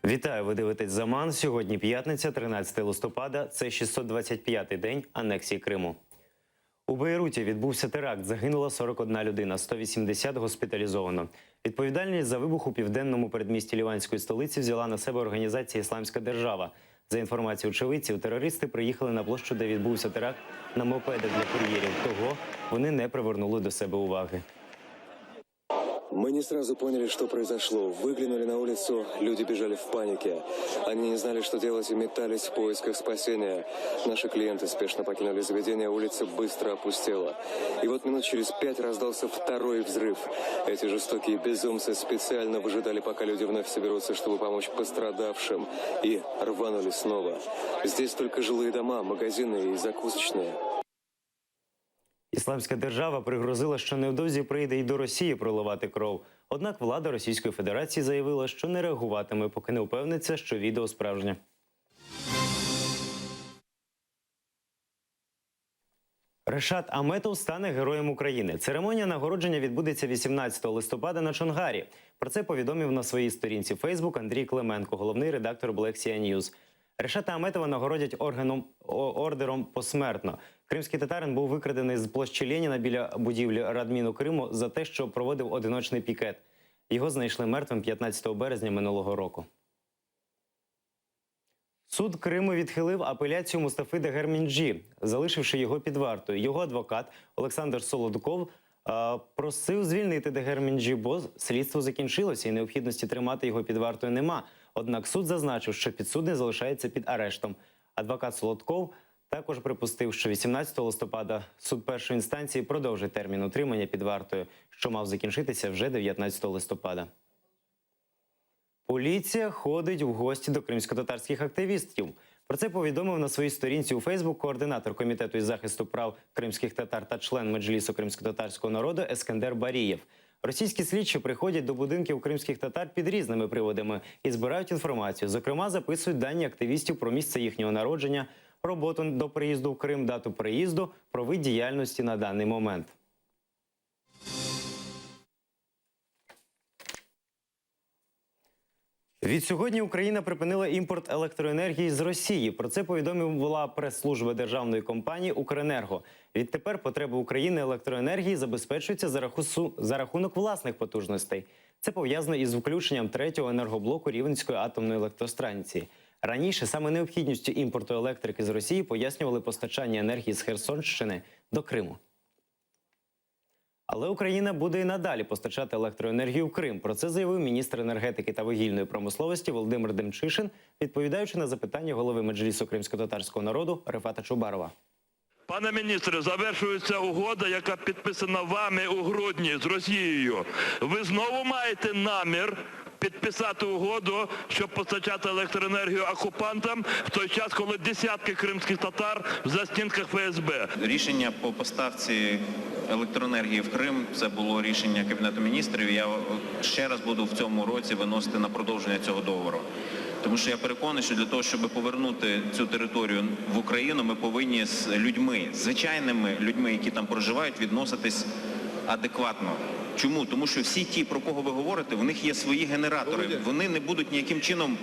Вітаю, ви дивитесь «Заман». Сьогодні п'ятниця, 13 листопада. Це 625-й день анексії Криму. У Бейруті відбувся теракт. Загинула 41 людина, 180 госпіталізовано. Відповідальність за вибух у південному передмісті ліванської столиці взяла на себе організація «Ісламська держава». За інформацією очевидців, терористи приїхали на площу, де відбувся теракт, на мопедах для кур'єрів. Того вони не привернули до себе уваги. Мы не сразу поняли, что произошло. Выглянули на улицу, люди бежали в панике. Они не знали, что делать, и метались в поисках спасения. Наши клиенты спешно покинули заведение, улица быстро опустела. И вот минут через 5 раздался второй взрыв. Эти жестокие безумцы специально выжидали, пока люди вновь соберутся, чтобы помочь пострадавшим. И рванули снова. Здесь только жилые дома, магазины и закусочные. Ісламська держава пригрозила, що невдовзі прийде й до Росії проливати кров. Однак влада Російської Федерації заявила, що не реагуватиме, поки не впевниться, що відео справжнє. Решат Аметов стане Героєм України. Церемонія нагородження відбудеться 18 листопада на Чонгарі. Про це повідомив на своїй сторінці Фейсбук Андрій Клименко, головний редактор Black Sea News. Решата Аметова нагородять ордером посмертно. Кримський татарин був викрадений з площі Леніна біля будівлі Радміну Криму за те, що проводив одиночний пікет. Його знайшли мертвим 15 березня минулого року. Суд Криму відхилив апеляцію Мустафи Дегерменджі, залишивши його під вартою. Його адвокат Олександр Солодков просив звільнити Дегерменджі, бо слідство закінчилося і необхідності тримати його під вартою нема. Однак суд зазначив, що підсудний залишається під арештом. Адвокат Солодков також припустив, що 18 листопада суд першої інстанції продовжить термін утримання під вартою, що мав закінчитися вже 19 листопада. Поліція ходить в гості до кримськотатарських активістів. Про це повідомив на своїй сторінці у Фейсбук координатор Комітету із захисту прав кримських татар та член Меджлісу кримськотатарського народу Ескендер Барієв. Російські слідчі приходять до будинків кримських татар під різними приводами і збирають інформацію. Зокрема, записують дані активістів про місце їхнього народження, роботу до приїзду в Крим, дату приїзду, про вид діяльності на даний момент. Відсьогодні Україна припинила імпорт електроенергії з Росії. Про це повідомила прес-служба державної компанії «Укренерго». Відтепер потреби України електроенергії забезпечуються за рахунок власних потужностей. Це пов'язано із включенням 3-го енергоблоку Рівненської атомної електростанції. Раніше саме необхідністю імпорту електрики з Росії пояснювали постачання енергії з Херсонщини до Криму. Але Україна буде і надалі постачати електроенергію в Крим. Про це заявив міністр енергетики та вугільної промисловості Володимир Демчишин, відповідаючи на запитання голови Меджлісу кримськотатарського народу Рефата Чубарова. Пане міністре, завершується угода, яка підписана вами у грудні з Росією. Ви знову маєте намір підписати угоду, щоб постачати електроенергію окупантам в той час, коли десятки кримських татар в застінках ФСБ. Рішення по поставці електроенергії в Крим – це було рішення Кабінету міністрів. Я ще раз буду в цьому році виносити на продовження цього договору. Тому що я переконаний, що для того, щоб повернути цю територію в Україну, ми повинні з людьми, звичайними людьми, які там проживають, відноситись адекватно. Чому? Тому що всі ті, про кого ви говорите, в них є свої генератори. Вони не будуть ніяким чином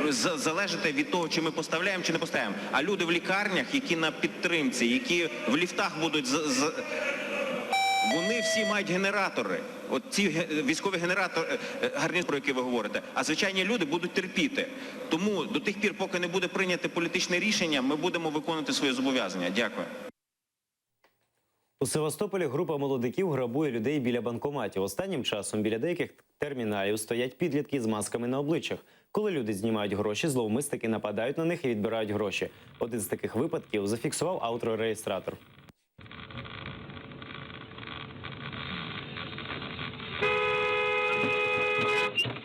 залежати від того, чи ми поставляємо, чи не поставляємо. А люди в лікарнях, які на підтримці, які в ліфтах будуть... Вони всі мають генератори. От ці військові генератори, гарні, про які ви говорите. А звичайні люди будуть терпіти. Тому до тих пір, поки не буде прийнято політичне рішення, ми будемо виконувати свої зобов'язання. Дякую. У Севастополі група молодиків грабує людей біля банкоматів. Останнім часом біля деяких терміналів стоять підлітки з масками на обличчях. Коли люди знімають гроші, зловмисники нападають на них і відбирають гроші. Один з таких випадків зафіксував автореєстратор.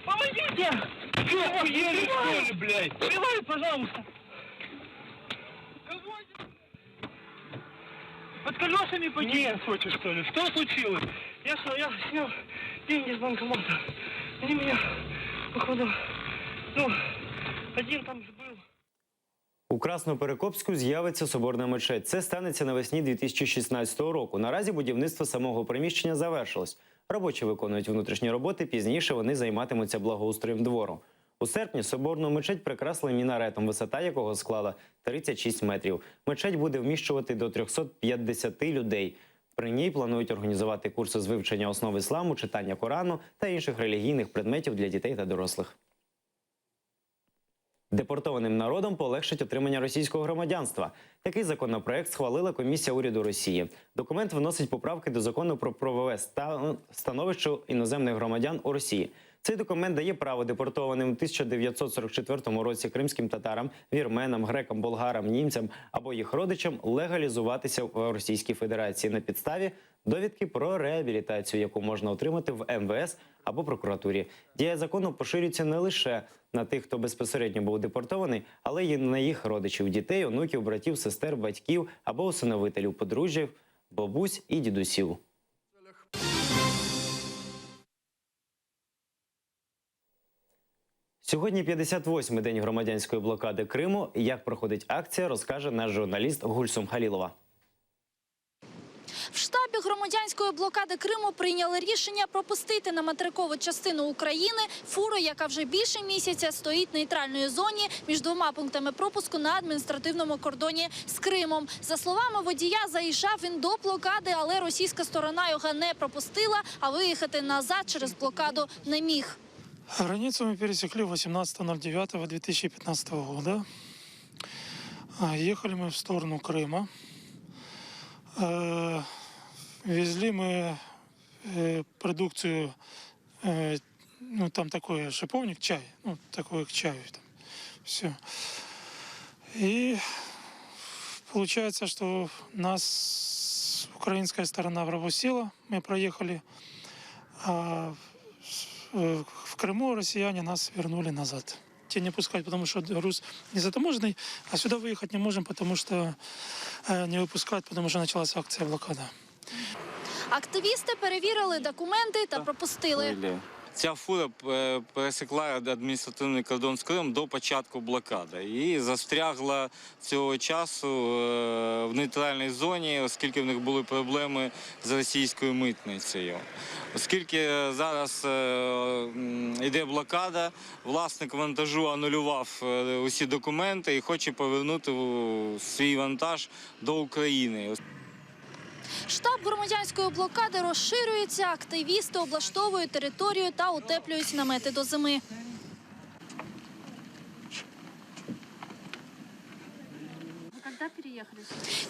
Помогите! Что, охуели, что ли, блядь? Снимай, пожалуйста! Под колесами пойти? Нет, хочешь, что ли? Что случилось? Я снял деньги с банкомата. Они меня, походу, один там же был. У Красноперекопську з'явиться соборна мечеть. Це станеться навесні 2016 року. Наразі будівництво самого приміщення завершилось. Робочі виконують внутрішні роботи, пізніше вони займатимуться благоустроєм двору. У серпні соборну мечеть прикрасили мінаретом, висота якого склала 36 метрів. Мечеть буде вміщувати до 350 людей. При ній планують організувати курси з вивчення основ ісламу, читання Корану та інших релігійних предметів для дітей та дорослих. Депортованим народам полегшить отримання російського громадянства. Такий законопроект схвалила Комісія уряду Росії. Документ вносить поправки до закону про правове становище іноземних громадян у Росії. Цей документ дає право депортованим у 1944 році кримським татарам, вірменам, грекам, болгарам, німцям або їх родичам легалізуватися в Російській Федерації на підставі довідки про реабілітацію, яку можна отримати в МВС або прокуратурі. Дія закону поширюється не лише на тих, хто безпосередньо був депортований, але й на їх родичів, дітей, онуків, братів, сестер, батьків або усиновителів, подружжів, бабусь і дідусів. Сьогодні 58-й день громадянської блокади Криму. Як проходить акція, розкаже наш журналіст Гульсум Халілова. В штабі громадянської блокади Криму прийняли рішення пропустити на материкову частину України фуру, яка вже більше місяця стоїть в нейтральній зоні між двома пунктами пропуску на адміністративному кордоні з Кримом. За словами водія, заїжджав він до блокади, але російська сторона його не пропустила, а виїхати назад через блокаду не міг. Границу мы пересекли 18.09.2015 года. Ехали мы в сторону Крыма. Везли мы продукцию, ну там такой шиповник, чай, ну такой к чаю. Там, все. И получается, что нас украинская сторона пропустила, мы проехали, а в Крыму россияне нас вернули назад. Те не пускать, потому что груз не затаможенный, а сюда выехать не можем, потому что не выпускают, потому что началась акция блокада. Активісти перевірили документи та пропустили. Ця фура пересекла адміністративний кордон з Кримом до початку блокади і застрягла цього часу в нейтральній зоні, оскільки в них були проблеми з російською митницею. Оскільки зараз йде блокада, власник вантажу анулював усі документи і хоче повернути свій вантаж до України. Штаб громадянської блокади розширюється, активісти облаштовують територію та утеплюють намети до зими.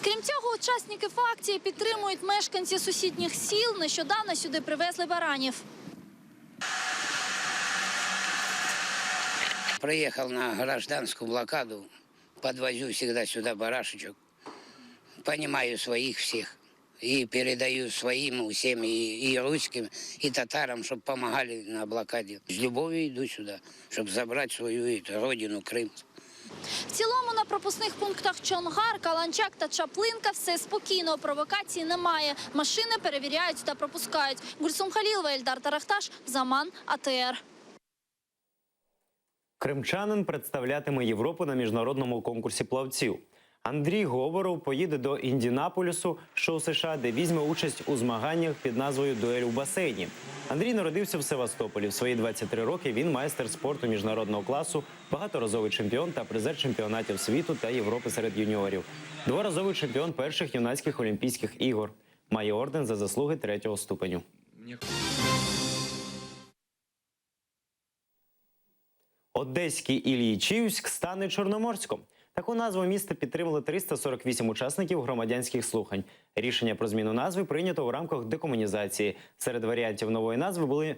Крім цього, учасників акції підтримують мешканці сусідніх сіл. Нещодавно сюди привезли баранів. Приехал на гражданскую блокаду, подвозю всегда сюда барашечек, понимаю своих всех и передаю своим всем, и русским, и татарам, чтобы помогали на блокаде. С любовью иду сюда, чтобы забрать свою родину, Крым. В цілому на пропускних пунктах Чонгар, Каланчак та Чаплинка все спокійно, провокацій немає. Машини перевіряють та пропускають. Гульсум Халілова, Ельдар Тарахташ, Заман, АТР. Кримчанин представлятиме Європу на міжнародному конкурсі плавців. Андрій Говоров поїде до Індіанаполісу, що у США, де візьме участь у змаганнях під назвою «Дуель у басейні». Андрій народився в Севастополі. В свої 23 роки він майстер спорту міжнародного класу, багаторазовий чемпіон та призер чемпіонатів світу та Європи серед юніорів. Дворазовий чемпіон перших юнацьких Олімпійських ігор. Має орден за заслуги 3-го ступеню. Одеський Іллічівськ стане Чорноморськом. Таку назву міста підтримали 348 учасників громадянських слухань. Рішення про зміну назви прийнято у рамках декомунізації. Серед варіантів нової назви були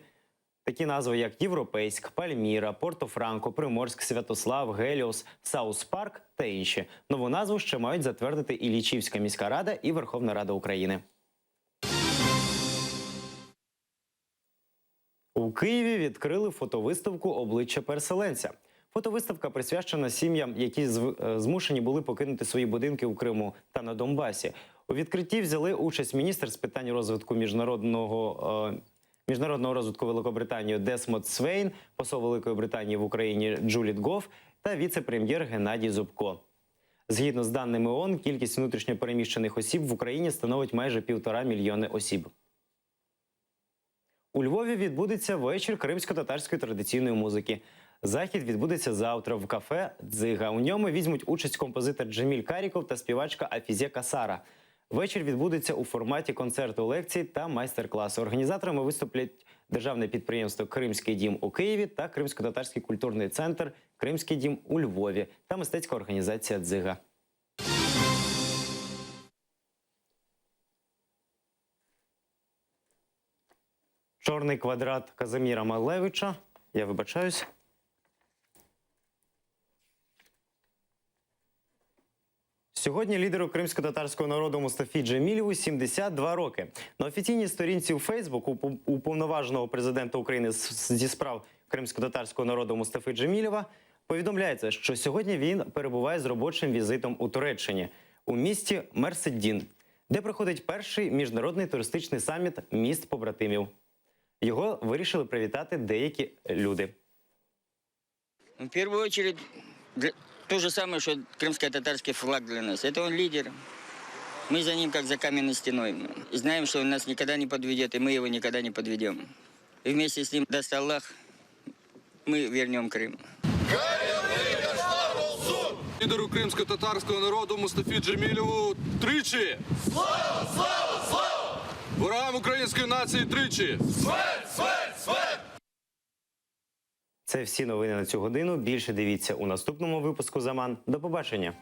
такі назви, як Європейськ, Пальміра, Порто-Франко, Приморськ, Святослав, Геліос, Саус-Парк та інші. Нову назву ще мають затвердити Іллічівська міська рада і Верховна Рада України. У Києві відкрили фотовиставку «Обличчя переселенця». Фотовиставка присвячена сім'ям, які змушені були покинути свої будинки у Криму та на Донбасі. У відкритті взяли участь міністр з питань розвитку міжнародного розвитку Великобританії Десмонд Свейн, посол Великої Британії в Україні Джуліт Гофф та віце-прем'єр Геннадій Зубко. Згідно з даними ООН, кількість внутрішньопереміщених осіб в Україні становить майже 1,5 мільйони осіб. У Львові відбудеться вечір кримсько-татарської традиційної музики. Захід відбудеться завтра в кафе «Дзига». У ньому візьмуть участь композитор Джеміль Каріков та співачка Афізе Касара. Вечір відбудеться у форматі концерту, лекцій та майстер-класу. Організаторами виступлять державне підприємство «Кримський дім» у Києві та Кримсько-татарський культурний центр «Кримський дім» у Львові та мистецька організація «Дзига». Чорний квадрат Казиміра Малевича. Я вибачаюсь. Сьогодні лідеру кримсько-татарського народу Мустафі Джемілєву 72 роки. На офіційній сторінці у Фейсбук уповноваженого президента України зі справ кримсько-татарського народу Мустафи Джемілєва повідомляється, що сьогодні він перебуває з робочим візитом у Туреччині, у місті Мерседдін, де проходить перший міжнародний туристичний саміт міст побратимів. Його вирішили привітати деякі люди. В первую очередь, то же самое, что крымско-татарский флаг для нас. Это он лидер. Мы за ним, как за каменной стеной. И знаем, что он нас никогда не подведет, и мы его никогда не подведем. И вместе с ним, даст Аллах, мы вернем Крым. Лідеру кримсько-татарського народу Мустафі Джемілєву тричі! Слава, слава, слава! Ворогам української нації тричі! Смерть, смерть, смерть! Це всі новини на цю годину. Більше дивіться у наступному випуску «Заман». До побачення!